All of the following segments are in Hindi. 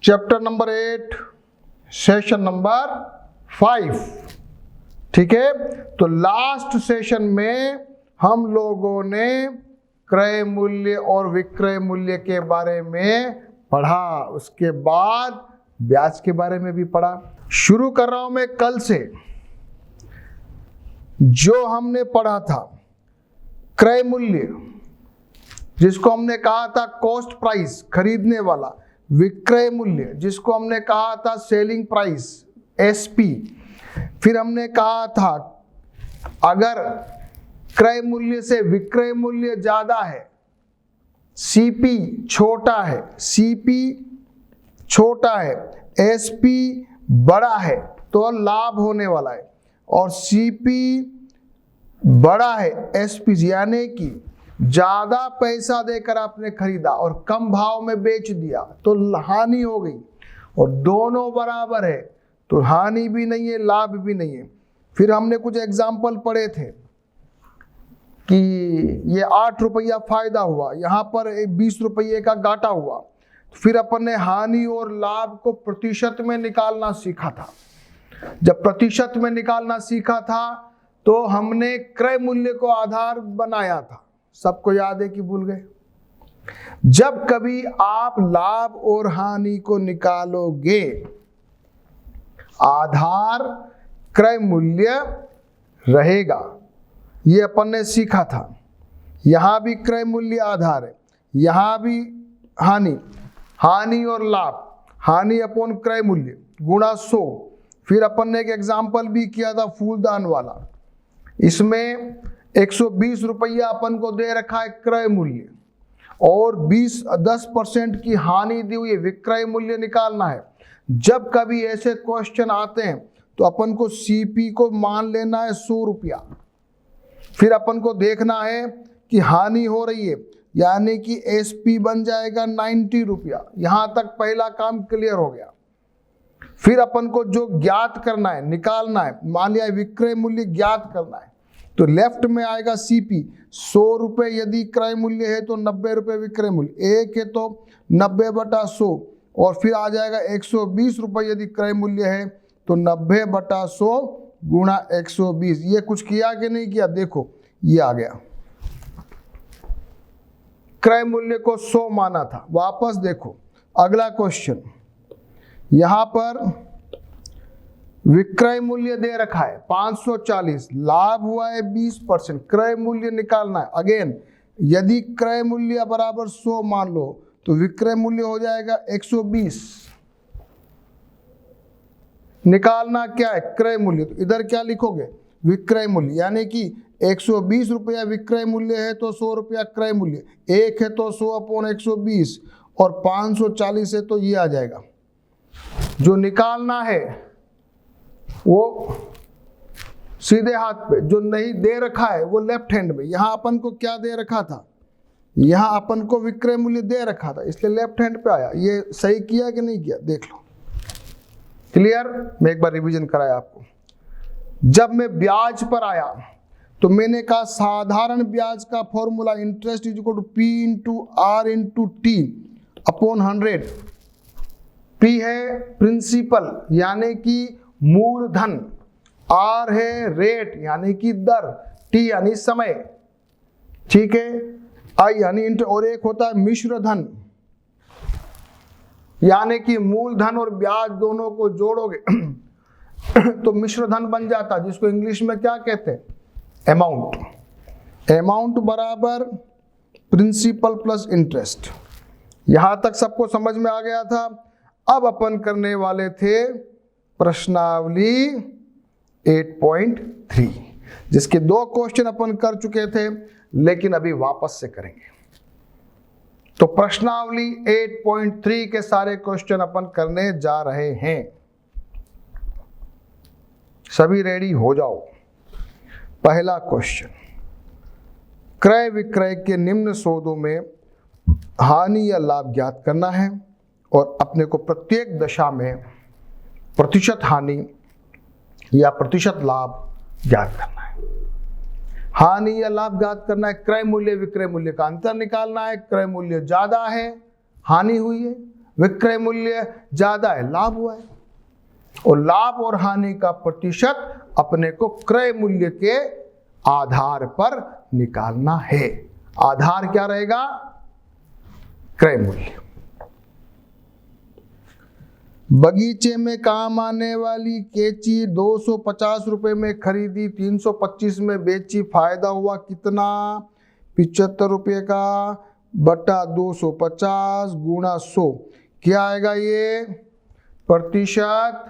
Chapter number 8 session number 5। ठीक है, तो लास्ट सेशन में हम लोगों ने क्रय मूल्य और विक्रय मूल्य के बारे में पढ़ा, उसके बाद ब्याज के बारे में भी पढ़ा। शुरू कर रहा हूं मैं कल से। जो हमने पढ़ा था क्रय मूल्य, जिसको हमने कहा था कॉस्ट प्राइस, खरीदने वाला, विक्रय मूल्य जिसको हमने कहा था सेलिंग प्राइस, एसपी। फिर हमने कहा था अगर क्रय मूल्य से विक्रय मूल्य ज्यादा है, सीपी छोटा है, सीपी छोटा है, एसपी बड़ा है तो लाभ होने वाला है, और सीपी बड़ा है एसपी, यानी कि ज्यादा पैसा देकर आपने खरीदा और कम भाव में बेच दिया तो हानि हो गई, और दोनों बराबर है तो हानि भी नहीं है, लाभ भी नहीं है। फिर हमने कुछ एग्जाम्पल पढ़े थे कि ये 8 रुपया फायदा हुआ, यहाँ पर 20 रुपये का घाटा हुआ। फिर अपन ने हानि और लाभ को प्रतिशत में निकालना सीखा था। जब प्रतिशत में निकालना सीखा था तो हमने क्रय मूल्य को आधार बनाया था। सबको याद है कि भूल गए? जब कभी आप लाभ और हानि को निकालोगे, आधार क्रय मूल्य रहेगा। ये अपन ने सीखा था। यहां भी क्रय मूल्य आधार है, यहां भी हानि, हानि और लाभ, हानि अपॉन क्रय मूल्य गुणा 100। फिर अपन ने एक एग्जाम्पल भी किया था फूलदान वाला। इसमें 120 रुपया अपन को दे रखा है क्रय मूल्य, और 10% की हानि दी हुई है, विक्रय मूल्य निकालना है। जब कभी ऐसे क्वेश्चन आते हैं तो अपन को सीपी को मान लेना है 100 रुपया। फिर अपन को देखना है कि हानि हो रही है, यानी कि एसपी बन जाएगा 90 रुपया। यहां तक पहला काम क्लियर हो गया। फिर अपन को जो ज्ञात करना है, निकालना है, मान लिया विक्रय मूल्य ज्ञात करना है, तो लेफ्ट में आएगा सीपी। 100 रुपये यदि क्रय मूल्य है तो 90 रुपये विक्रय मूल्य, एक है तो 90/100, और फिर आ जाएगा 120 रुपये यदि क्रय मूल्य है तो 90/100 गुणा 120। ये कुछ किया कि नहीं किया? देखो ये आ गया। क्रय मूल्य को 100 माना था। वापस देखो अगला क्वेश्चन, यहां पर विक्रय मूल्य दे रखा है 540, लाभ हुआ है 20%, क्रय मूल्य निकालना है। अगेन यदि क्रय मूल्य बराबर 100 मान लो तो विक्रय मूल्य हो जाएगा 120। निकालना क्या है? क्रय मूल्य। तो इधर क्या लिखोगे? विक्रय मूल्य, यानी कि 120 रुपया विक्रय मूल्य है तो 100 रुपया क्रय मूल्य, एक है तो 100/120, और 540 है तो ये आ जाएगा। जो निकालना है वो सीधे हाथ पे, जो नहीं दे रखा है वो लेफ्ट हैंड में। यहां अपन को क्या दे रखा था? यहां अपन को विक्रय मूल्य दे रखा था, इसलिए लेफ्ट हैंड पे आया। ये सही किया कि नहीं किया? देख लो। क्लियर? मैं एक बार रिवीजन कराया आपको। जब मैं ब्याज पर आया तो मैंने कहा साधारण ब्याज का formula interest is equal to P into R into T upon 100। P है प्रिंसिपल यानी कि मूलधन, R है रेट यानी कि दर, T यानी समय, ठीक है, I यानी इंटरेस्ट, और एक होता है मिश्र धन, यानी कि मूलधन और ब्याज दोनों को जोड़ोगे तो मिश्र धन बन जाता है, जिसको इंग्लिश में क्या कहते हैं? अमाउंट। अमाउंट बराबर प्रिंसिपल प्लस इंटरेस्ट। यहां तक सबको समझ में आ गया था। अब अपन करने वाले थे प्रश्नावली 8.3, जिसके 2 क्वेश्चन अपन कर चुके थे, लेकिन अभी वापस से करेंगे। तो प्रश्नावली 8.3 के सारे क्वेश्चन अपन करने जा रहे हैं। सभी रेडी हो जाओ। पहला क्वेश्चन, क्रय विक्रय के निम्न सौदों में हानि या लाभ ज्ञात करना है, और अपने को प्रत्येक दशा में प्रतिशत हानि या प्रतिशत लाभ ज्ञात करना है। हानि या लाभ ज्ञात करना है। क्रय मूल्य विक्रय मूल्य का अंतर निकालना है। क्रय मूल्य ज्यादा है, हानि हुई है, विक्रय मूल्य ज्यादा है, लाभ हुआ है। और लाभ और हानि का प्रतिशत अपने को क्रय मूल्य के आधार पर निकालना है। आधार क्या रहेगा? क्रय मूल्य। बगीचे में काम आने वाली कैंची 250 रुपए में खरीदी, 325 में बेची, फायदा हुआ कितना? 75 रुपये का बटा 250 गुणा 100, क्या आएगा ये? प्रतिशत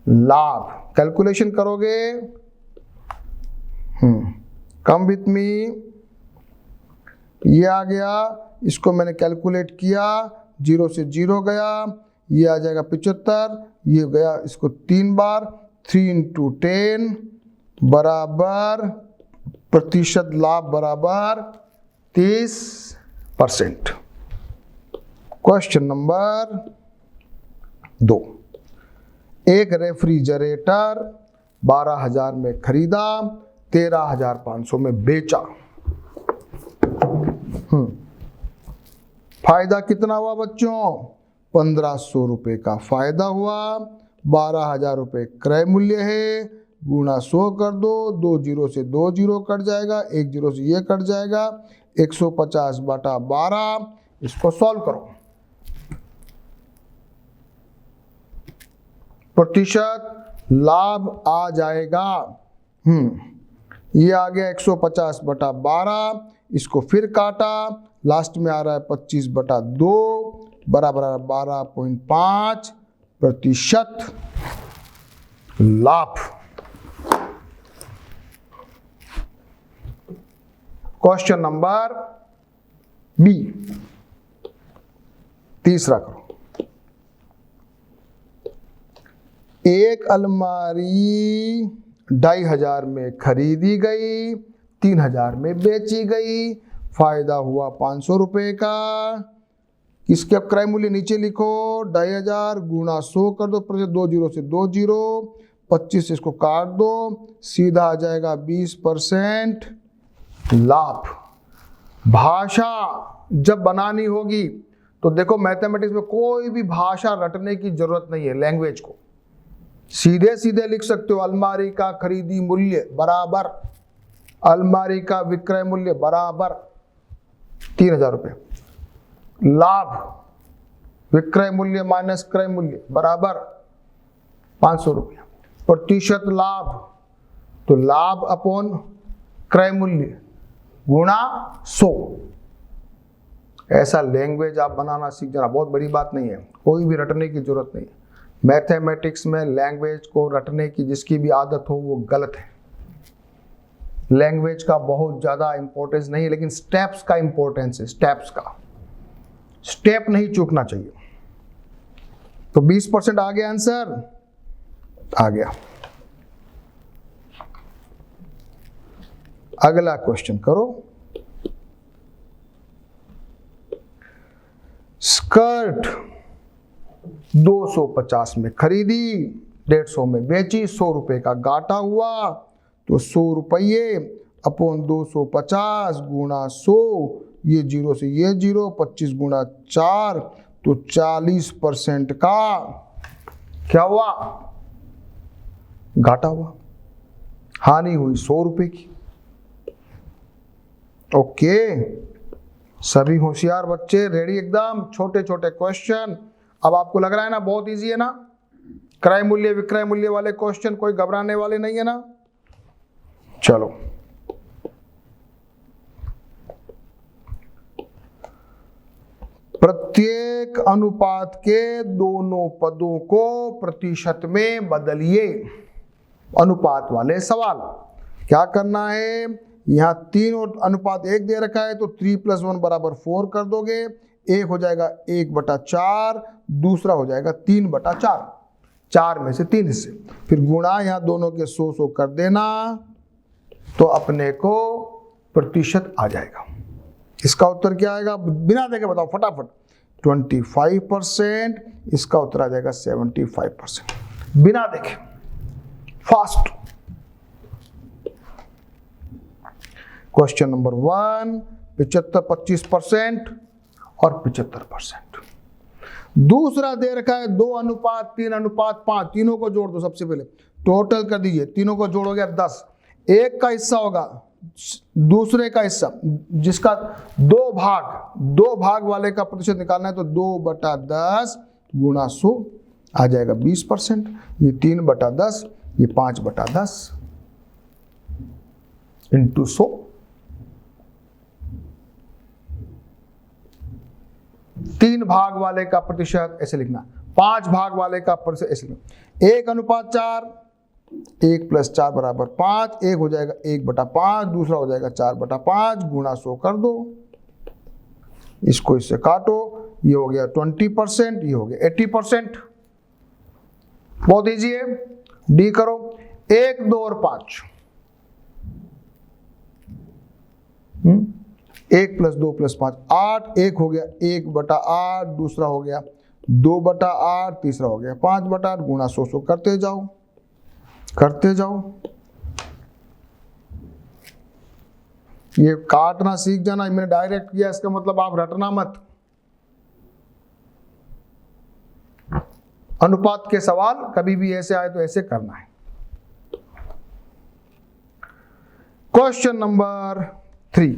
लाभ। कैलकुलेशन करोगे? कम विथ मी, ये आ गया, इसको मैंने कैलकुलेट किया, 0 से 0 गया, ये आ जाएगा 75, ये गया इसको 3 बार, 3 × 10 बराबर प्रतिशत लाभ बराबर 30%। क्वेश्चन नंबर 2, एक रेफ्रिजरेटर 12,000 में खरीदा, 13,500 में बेचा। फायदा कितना हुआ बच्चों? 1,500 रुपए का फायदा हुआ, 12,000 रुपए क्रय मूल्य है, गुणा 100 कर दो, 2 0 से 2 0 कट जाएगा, 1 0 से ये कट जाएगा, 150 बटा 12, इसको सॉल्व करो। प्रतिशत लाभ आ जाएगा, ये आ गया 150 बटा 12, इसको फिर काटा, लास्ट में आ रहा है 25 बटा 2 बराबर 12.5 प्रतिशत लाभ। क्वेश्चन नंबर बी, तीसरा करो। एक अलमारी 2,500 में खरीदी गई, 3,000 में बेची गई, फायदा हुआ 500 रुपए का। इसके क्रय मूल्य नीचे लिखो, 2,500 गुणा 100 कर दो, 2 0 से 2 0, 25 इसको काट दो, सीधा आ जाएगा 20% लाभ। भाषा जब बनानी होगी तो देखो, मैथमेटिक्स में कोई भी भाषा रटने की जरूरत नहीं है। लैंग्वेज को सीधे सीधे लिख सकते हो, अलमारी का खरीदी मूल्य बराबर अलमारी का विक्रय मूल्य बराबर 3,000 रुपये, लाभ विक्रय मूल्य माइनस क्रय मूल्य बराबर 500 रुपया, प्रतिशत लाभ तो लाभ अपॉन क्रय मूल्य गुणा 100। ऐसा लैंग्वेज आप बनाना सीख जाना, बहुत बड़ी बात नहीं है, कोई भी रटने की जरूरत नहीं है। मैथमेटिक्स में लैंग्वेज को रटने की जिसकी भी आदत हो वो गलत है। लैंग्वेज का बहुत ज़्यादा इंपॉर्टेंस नहीं है, लेकिन स्टेप्स का इंपॉर्टेंस है। स्टेप्स का स्टेप नहीं चूकना चाहिए। तो 20% आ गया आंसर, आ गया। अगला क्वेश्चन करो। स्कर्ट 250 में खरीदी, 150 में बेची, 100 रुपए का घाटा हुआ, तो 100 रुपये अपॉन 250 गुणा 100, ये 0 से ये 0, 25 गुणा 4, तो 40% का क्या हुआ? घाटा हुआ, हानि हुई 100 रुपए की। ओके, सभी होशियार बच्चे रेडी एकदम। छोटे छोटे क्वेश्चन, अब आपको लग रहा है ना बहुत इजी है ना? क्रय मूल्य विक्रय मूल्य वाले क्वेश्चन कोई घबराने वाले नहीं है ना? चलो, प्रत्येक अनुपात के दोनों पदों को प्रतिशत में बदलिए। अनुपात वाले सवाल क्या करना है? यहां 3 और अनुपात 1 दे रखा है, तो 3 + 1 बराबर 4 कर दोगे। एक हो जाएगा 1/4, दूसरा हो जाएगा 3/4, 4 में से 3 हिस्से, फिर गुणा यहाँ दोनों के 100 कर देना, तो अपने को प्रतिशत आ जाएगा। इसका उत्तर क्या आएगा? बिना देखे बताओ फटाफट। 25%, इसका उत्तर आ जाएगा 75%। बिना देखे, फास्ट। क्वेश्चन नंबर 1, 25% और 75%। दूसरा दे रखा है 2:3:5, तीनों को जोड़ दो। सबसे पहले टोटल कर दीजिए, तीनों को जोड़ोगे 10, एक का हिस्सा होगा दूसरे का हिस्सा, जिसका दो भाग वाले का प्रतिशत निकालना है तो 2/10 गुणा 100 आ जाएगा 20%। ये 3/10, ये 5/10 इंटू 100। 3 भाग वाले का प्रतिशत ऐसे लिखना, 5 भाग वाले का प्रतिशत ऐसे लिखना। 1:4, 1 + 4 = 5, एक हो जाएगा 1/5, दूसरा हो जाएगा 4/5 गुणा 100 कर दो। इसको इससे काटो, ये हो गया 20%, ये हो गया 80%। बहुत ईजी है, डी करो। 1, 2 और 5, 1 + 2 + 5 8, एक हो गया 1/8, दूसरा हो गया 2/8, तीसरा हो गया 5/8 गुणा 100 करते जाओ। ये काटना सीख जाना, मैंने डायरेक्ट किया, इसका मतलब आप रटना मत। अनुपात के सवाल कभी भी ऐसे आए तो ऐसे करना है। क्वेश्चन नंबर 3,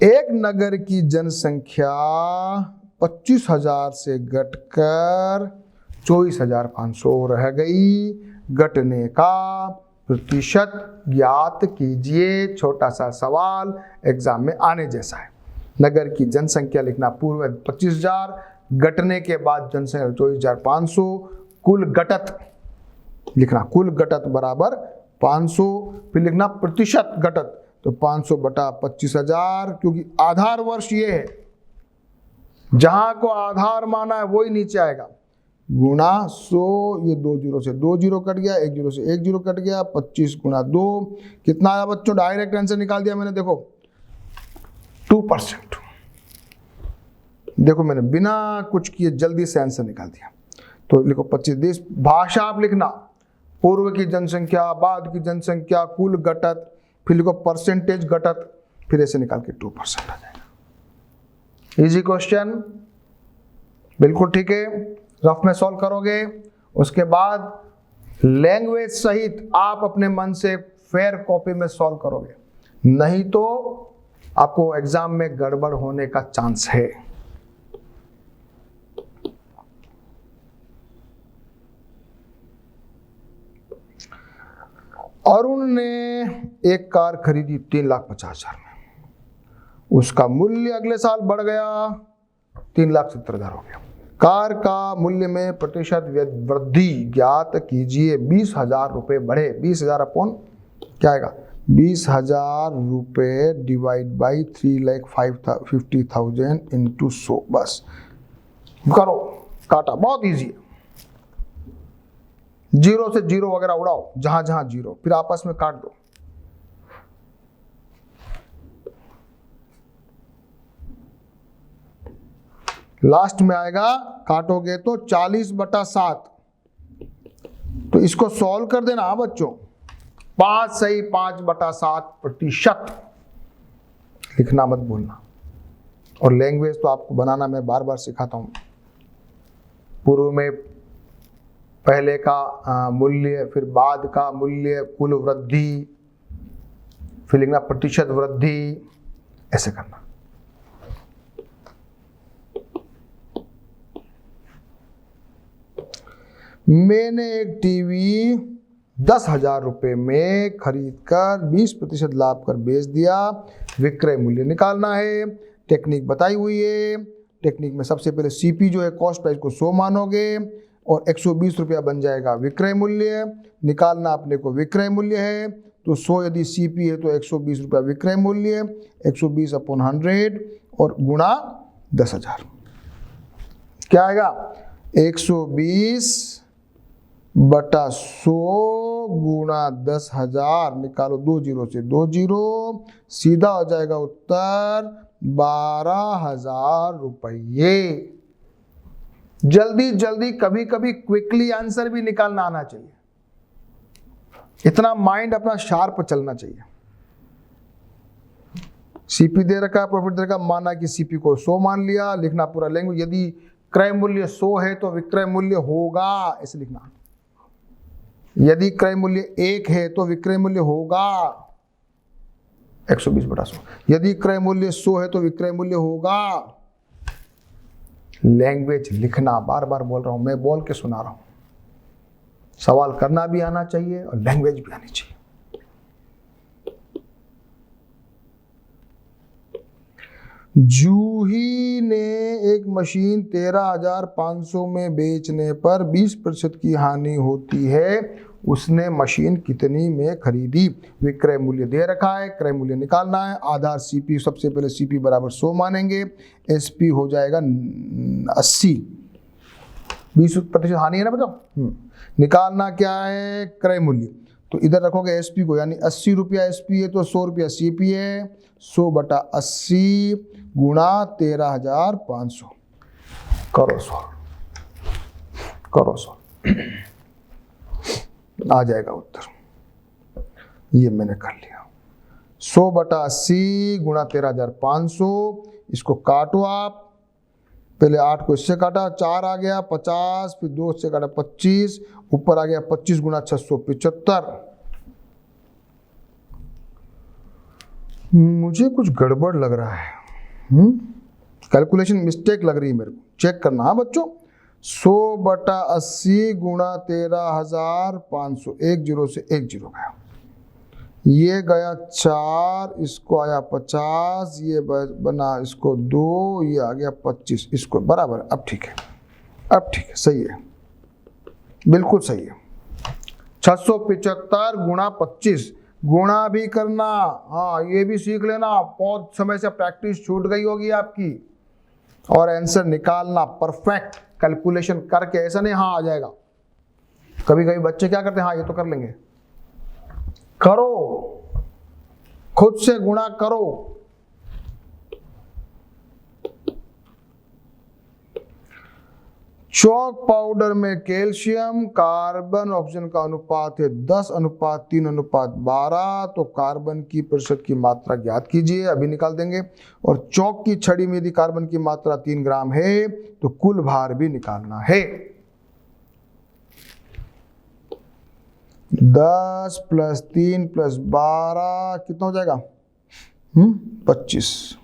एक नगर की जनसंख्या 25,000 से घटकर 24,500 रह गई। घटने का प्रतिशत ज्ञात कीजिए। छोटा सा सवाल, एग्जाम में आने जैसा है। नगर की जनसंख्या लिखना, पूर्व 25,000, घटने के बाद जनसंख्या 24,500, कुल घटत लिखना, कुल घटत बराबर 500, फिर लिखना प्रतिशत घटत, तो 500/25,000, क्योंकि आधार वर्ष ये है, जहां को आधार माना है वही नीचे आएगा, गुणा 100, ये 2 0 से 2 0 कट गया, 1 0 से 1 0 कट गया, 25 गुणा 2 कितना आया बच्चों? डायरेक्ट आंसर निकाल दिया मैंने, देखो 2%। देखो मैंने बिना कुछ किए जल्दी से आंसर निकाल दिया। तो लिखो 25। भाषा आप लिखना, पूर्व की जनसंख्या, बाद की जनसंख्या, कुल घटत, फिर लिखो परसेंटेज घटत, फिर ऐसे निकाल के 2% आ जाएगा। इजी क्वेश्चन, बिल्कुल ठीक है। रफ में सॉल्व करोगे, उसके बाद लैंग्वेज सहित आप अपने मन से फेयर कॉपी में सॉल्व करोगे, नहीं तो आपको एग्जाम में गड़बड़ होने का चांस है। अरुण ने एक कार खरीदी 3,50,000 में, उसका मूल्य अगले साल बढ़ गया 3,70,000 हो गया। कार का मूल्य में प्रतिशत वृद्धि ज्ञात कीजिए। 20,000 रुपये बढ़े, 20,000 अपॉन क्या आएगा? 20,000 रुपये डिवाइड बाई 3,50,000 इंटू 100। बस करो, काटा, बहुत इजी है। 0 से 0 वगैरह उड़ाओ, जहां जहां 0, फिर आपस में काट दो। लास्ट में आएगा, काटोगे तो 40/7। तो इसको सॉल्व कर देना बच्चों, 5 सही 5/7% लिखना मत भूलना। और लैंग्वेज तो आपको बनाना मैं बार बार सिखाता हूं। पूर्व में पहले का मूल्य, फिर बाद का मूल्य, कुल वृद्धि, फिर लिखना प्रतिशत वृद्धि, ऐसे करना। मैंने एक टीवी 10,000 रुपये में खरीदकर 20% लाभ कर बेच दिया। विक्रय मूल्य निकालना है। टेक्निक बताई हुई है। टेक्निक में सबसे पहले सीपी जो है कॉस्ट प्राइस को 100 मानोगे और 120 रुपया बन जाएगा विक्रय मूल्य। निकालना अपने को विक्रय मूल्य है, तो 100 यदि सीपी है तो 120 रुपया विक्रय मूल्य, 120/100 और गुणा 10,000। क्या आएगा? 120/100 गुणा 10,000। निकालो 2 0 से 2 0, सीधा हो जाएगा उत्तर 12,000 रुपये। जल्दी जल्दी, कभी कभी क्विकली आंसर भी निकालना आना चाहिए। इतना माइंड अपना शार्प चलना चाहिए। सीपी दे रखा है, प्रॉफिट दे रखा, माना कि सीपी को 100 मान लिया, लिखना पूरा लैंग्वेज। यदि क्रय मूल्य 100 है तो विक्रय मूल्य होगा, ऐसे लिखना। यदि क्रय मूल्य 1 है तो विक्रय मूल्य होगा 120/100। यदि क्रय मूल्य 100 है तो विक्रय मूल्य होगा। लैंग्वेज लिखना, बार बार बोल रहा हूं, मैं बोल के सुना रहा हूं। सवाल करना भी आना चाहिए और लैंग्वेज भी आनी चाहिए। जूही ने एक मशीन 13,500 में बेचने पर 20% की हानि होती है। उसने मशीन कितनी में खरीदी? विक्रय मूल्य दे रखा है, क्रय मूल्य निकालना है। आधार सीपी, सबसे पहले सीपी बराबर 100 मानेंगे, एसपी हो जाएगा 80। 20% हानि है ना बताओ। निकालना क्या है? क्रय मूल्य। तो इधर रखोगे एसपी को, यानी 80 रुपया एसपी है तो 100 रुपया सीपी है। 100/80 गुणा 13,500। करो 100 आ जाएगा उत्तर। ये मैंने कर लिया। 100/80 गुणा 13,500। इसको काटो आप, पहले 8 को इससे काटा, 4 आ गया 50, फिर 2 से काटा 25, ऊपर आ गया 25 गुणा 675। मुझे कुछ गड़बड़ लग रहा है। कैलकुलेशन मिस्टेक लग रही है मेरे को, चेक करना। हाँ बच्चों, 100/80 गुणा 13,500, 10 से 10 गया, ये गया 4, इसको आया 50, ये बना इसको 2, ये आ गया 25, इसको बराबर। अब ठीक है, अब ठीक है, सही है, बिल्कुल सही है। 675 गुणा 25, गुणा भी करना। हाँ, ये भी सीख लेना, बहुत समय से प्रैक्टिस छूट गई होगी आपकी। और आंसर निकालना परफेक्ट, कैलकुलेशन करके, ऐसा नहीं हाँ आ जाएगा। कभी कभी बच्चे क्या करते हैं, हाँ ये तो कर लेंगे। करो, खुद से गुणा करो। चौक पाउडर में कैल्शियम कार्बन ऑक्सीजन का अनुपात है 10:3:12। तो कार्बन की प्रतिशत की मात्रा ज्ञात कीजिए, अभी निकाल देंगे। और चौक की छड़ी में यदि कार्बन की मात्रा 3 ग्राम है तो कुल भार भी निकालना है। 10 + 3 + 12 कितना हो जाएगा? 25।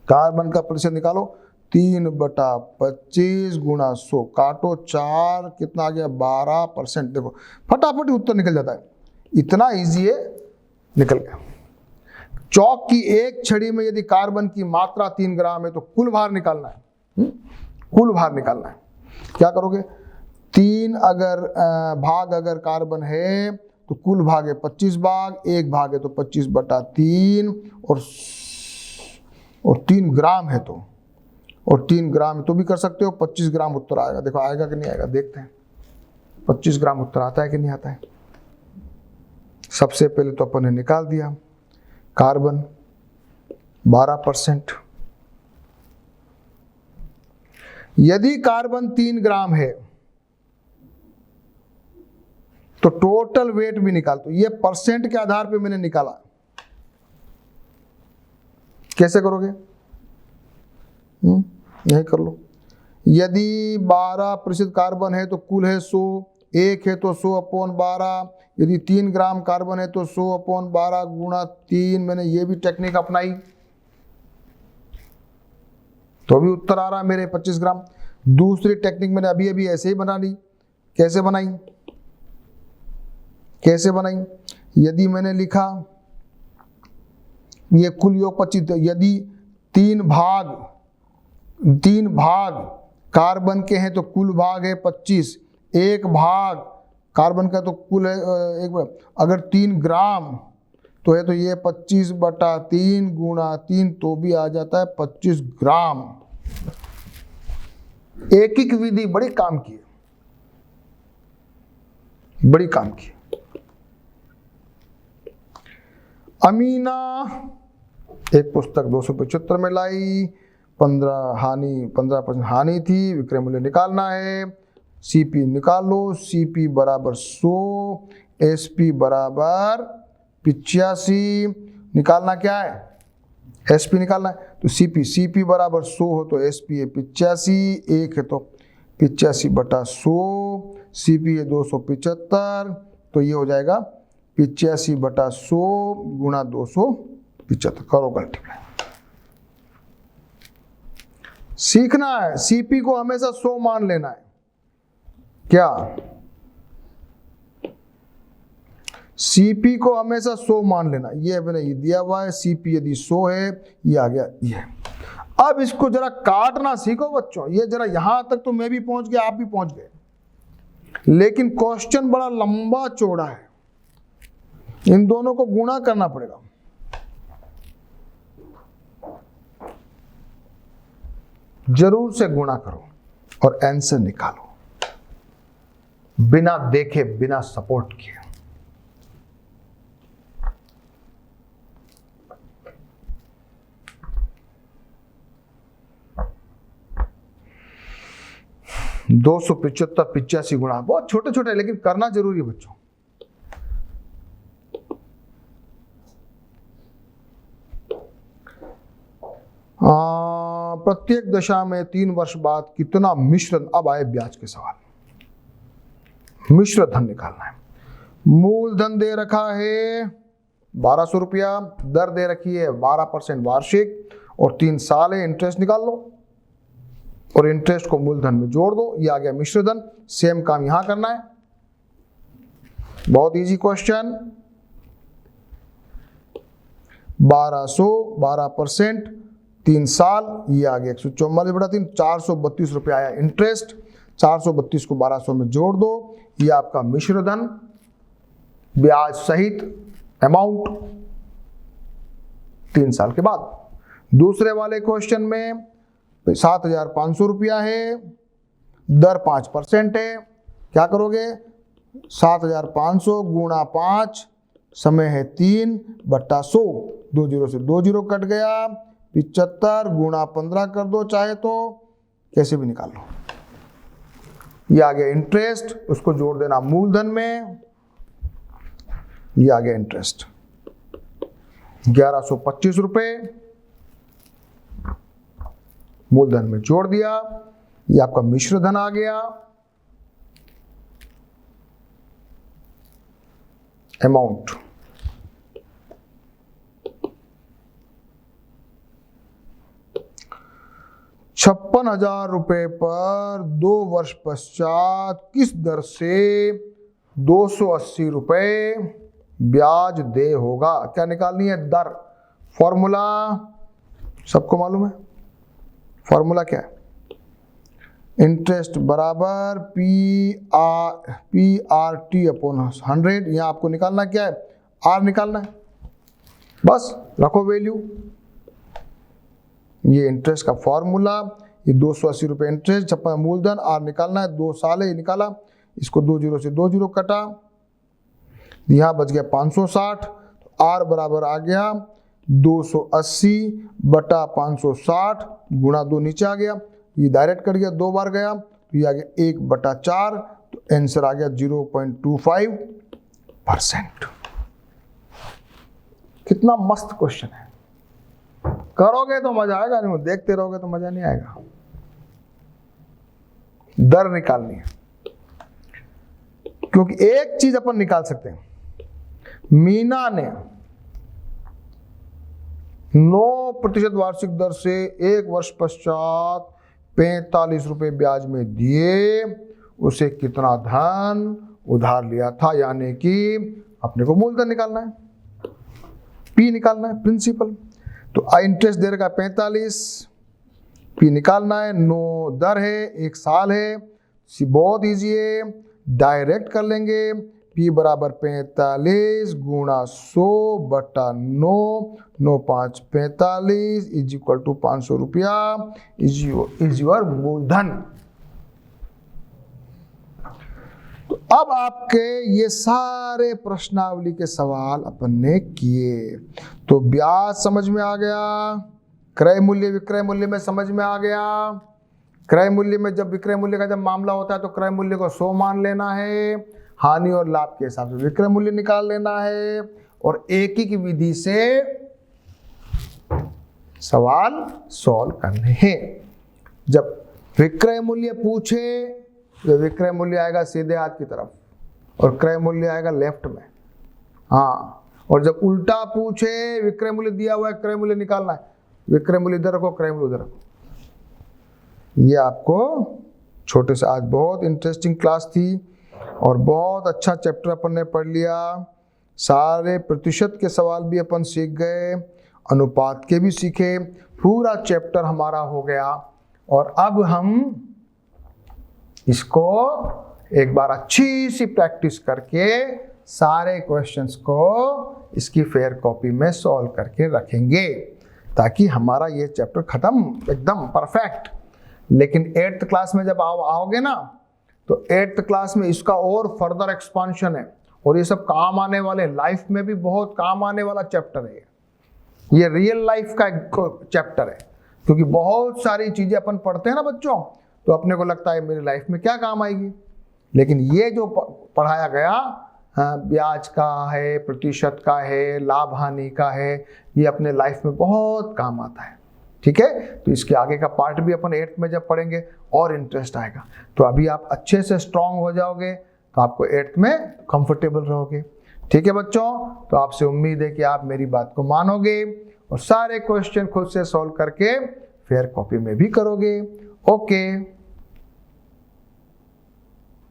कार्बन का प्रतिशत निकालो, 3/25 गुणा 100, काटो 4, कितना आ गया? 12%। देखो फटाफट उत्तर निकल जाता है, इतना इजी है, निकल गया। चौक की एक छड़ी में यदि कार्बन की मात्रा 3 ग्राम है तो कुल भार निकालना है। कुल भार निकालना है। क्या करोगे? 3 भाग अगर कार्बन है तो कुल भाग है 25 भाग, 1 भाग है तो 25/3, और 3 ग्राम है तो, और 3 ग्राम तो भी कर सकते हो। 25 ग्राम उत्तर आएगा। देखो आएगा कि नहीं आएगा, देखते हैं 25 ग्राम उत्तर आता है कि नहीं आता है। सबसे पहले तो अपन ने निकाल दिया कार्बन 12%। यदि कार्बन 3 ग्राम है तो टोटल वेट भी निकाल। तो ये परसेंट के आधार पे मैंने निकाला। कैसे करोगे? यही कर लो। यदि 12% कार्बन है तो कुल है 100, 1 है तो 100/12। यदि 3 ग्राम कार्बन है तो 100/12 गुणा 3। मैंने ये भी टेक्निक अपनाई तो भी उत्तर आ रहा है मेरे 25 ग्राम। दूसरी टेक्निक मैंने अभी अभी ऐसे ही बना ली। कैसे बनाई? कैसे बनाई? यदि मैंने लिखा ये कुल योग 25, यदि 3 भाग कार्बन के हैं तो कुल भाग है 25, 1 भाग कार्बन का तो कुल है एक भाग। अगर 3 ग्राम तो है तो ये 25/3 गुणा 3 तो भी आ जाता है 25 ग्राम। एक एक विधि बड़ी काम की है, बड़ी काम की। अमीना एक पुस्तक 275 में लाई, 15% हानि थी, विक्रय मूल्य निकालना है। सीपी निकालो, सीपी बराबर 100, एसपी बराबर 85। निकालना क्या है? एसपी निकालना है तो सीपी बराबर 100 हो तो एसपी है 85, 1 है तो 85/100, सीपी है 275, तो ये हो जाएगा 85/100 गुणा 275। करो मल्टीप्लाई। सीखना है, सीपी को हमेशा 100 मान लेना है। क्या सीपी को हमेशा 100 मान लेना। ये मैंने ये दिया हुआ है, सीपी यदि 100 है, ये आ गया ये। अब इसको जरा काटना सीखो बच्चों। ये जरा यहां तक तो मैं भी पहुंच गया, आप भी पहुंच गए, लेकिन क्वेश्चन बड़ा लंबा चौड़ा है। इन दोनों को गुणा करना पड़ेगा। जरूर से गुणा करो और आंसर निकालो, बिना देखे, बिना सपोर्ट किए। दो 275 गुणा, बहुत छोटे छोटे लेकिन करना जरूरी है बच्चों। प्रत्येक दशा में 3 वर्ष बाद कितना मिश्रण, अब आए ब्याज के सवाल। मिश्र धन निकालना है। मूलधन दे रखा है 1200 रुपया, दर दे रखी है 12% वार्षिक और 3 साल है। इंटरेस्ट निकाल लो और इंटरेस्ट को मूलधन में जोड़ दो, ये आ गया मिश्र धन। सेम काम यहां करना है, बहुत इजी क्वेश्चन। 1200, 12%, 3 साल, ये आ गया 144/3, 432 रुपये आया इंटरेस्ट। 432 को 1200 में जोड़ दो, ये आपका मिश्र धन, ब्याज सहित अमाउंट 3 साल के बाद। दूसरे वाले क्वेश्चन में 7,500 रुपया है, दर 5% है। क्या करोगे? 7,500 गुणा 5, समय है 3/100, 2 0 से 2 0 कट गया। 75 गुणा 15 कर दो चाहे तो, कैसे भी निकाल लो। ये आ गया इंटरेस्ट, उसको जोड़ देना मूलधन में, ये आ गया इंटरेस्ट 1125 रुपए, मूलधन में जोड़ दिया, ये आपका मिश्र धन आ गया। अमाउंट 56,000 रुपए पर 2 वर्ष पश्चात किस दर से 280 रुपए ब्याज दे होगा। क्या निकालनी है? दर। फॉर्मूला सबको मालूम है। फॉर्मूला क्या है? इंटरेस्ट बराबर PRT/100। यहां आपको निकालना क्या है? आर निकालना है, बस रखो वैल्यू। ये इंटरेस्ट का फॉर्मूला, ये 280 रुपए इंटरेस्ट, 56 मूलधन, आर निकालना है, 2 साल है, ये निकाला। इसको 2 0 से 2 0 कटा, यहां बच गया 560, तो आर बराबर आ गया 280/560 गुणा 2 नीचे आ गया, ये डायरेक्ट कट गया, 2 बार गया तो ये आ गया 1/4, तो आंसर आ गया 0.25%। कितना मस्त क्वेश्चन है। करोगे तो मजा आएगा, नहीं देखते रहोगे तो मजा नहीं आएगा। दर निकालनी है, क्योंकि एक चीज अपन निकाल सकते हैं। मीना ने 9% वार्षिक दर से 1 वर्ष पश्चात 45 रुपए ब्याज में दिए, उसे कितना धन उधार लिया था, यानी कि अपने को मूलधन निकालना है, पी निकालना है, प्रिंसिपल। तो इंटरेस्ट दे रखा 45, पी निकालना है, 9 दर है, 1 साल है, बहुत इजी है, डायरेक्ट कर लेंगे। पी बराबर 45 गुणा 100/9, 9 5 45 इज इक्वल टू 500 रुपया इज योर मूलधन। तो अब आपके ये सारे प्रश्नावली के सवाल अपन ने किए, तो ब्याज समझ में आ गया, क्रय मूल्य विक्रय मूल्य में समझ में आ गया। क्रय मूल्य में जब विक्रय मूल्य का जब मामला होता है तो क्रय मूल्य को 100 मान लेना है, हानि और लाभ के हिसाब से विक्रय मूल्य निकाल लेना है, और एक ही की विधि से सवाल सॉल्व करने हैं। जब विक्रय मूल्य पूछे तो विक्रय मूल्य आएगा सीधे हाथ की तरफ और क्रय मूल्य आएगा लेफ्ट में। हाँ, और जब उल्टा पूछे, विक्रय मूल्य दिया हुआ है, क्रय मूल्य निकालना है, विक्रय मूल्य इधर रखो, क्रय मूल्य उधर रखो। ये आपको छोटे से, आज बहुत इंटरेस्टिंग क्लास थी और बहुत अच्छा चैप्टर अपन ने पढ़ लिया। सारे प्रतिशत के सवाल भी अपन सीख गए, अनुपात के भी सीखे, पूरा चैप्टर हमारा हो गया। और अब हम इसको एक बार अच्छी सी प्रैक्टिस करके सारे क्वेश्चंस को इसकी फेयर कॉपी में सॉल्व करके रखेंगे, ताकि हमारा ये चैप्टर खत्म एकदम परफेक्ट। लेकिन 8th क्लास में जब आओगे ना, तो 8th क्लास में इसका और फर्दर एक्सपांशन है और ये सब काम आने वाले, लाइफ में भी बहुत काम आने वाला चैप्टर है। ये रियल लाइफ का चैप्टर है, क्योंकि बहुत सारी चीजें अपन पढ़ते हैं ना बच्चों, तो अपने को लगता है मेरी लाइफ में क्या काम आएगी, लेकिन ये जो पढ़ाया गया, ब्याज का है, प्रतिशत का है, लाभ हानि का है, ये अपने लाइफ में बहुत काम आता है। ठीक है, तो इसके आगे का पार्ट भी अपन 8th में जब पढ़ेंगे और इंटरेस्ट आएगा। तो अभी आप अच्छे से स्ट्रांग हो जाओगे तो आपको 8th में कंफर्टेबल रहोगे। ठीक है बच्चों, तो आपसे उम्मीद है कि आप मेरी बात को मानोगे और सारे क्वेश्चन खुद से सॉल्व करके फेयर कॉपी में भी करोगे। ओके।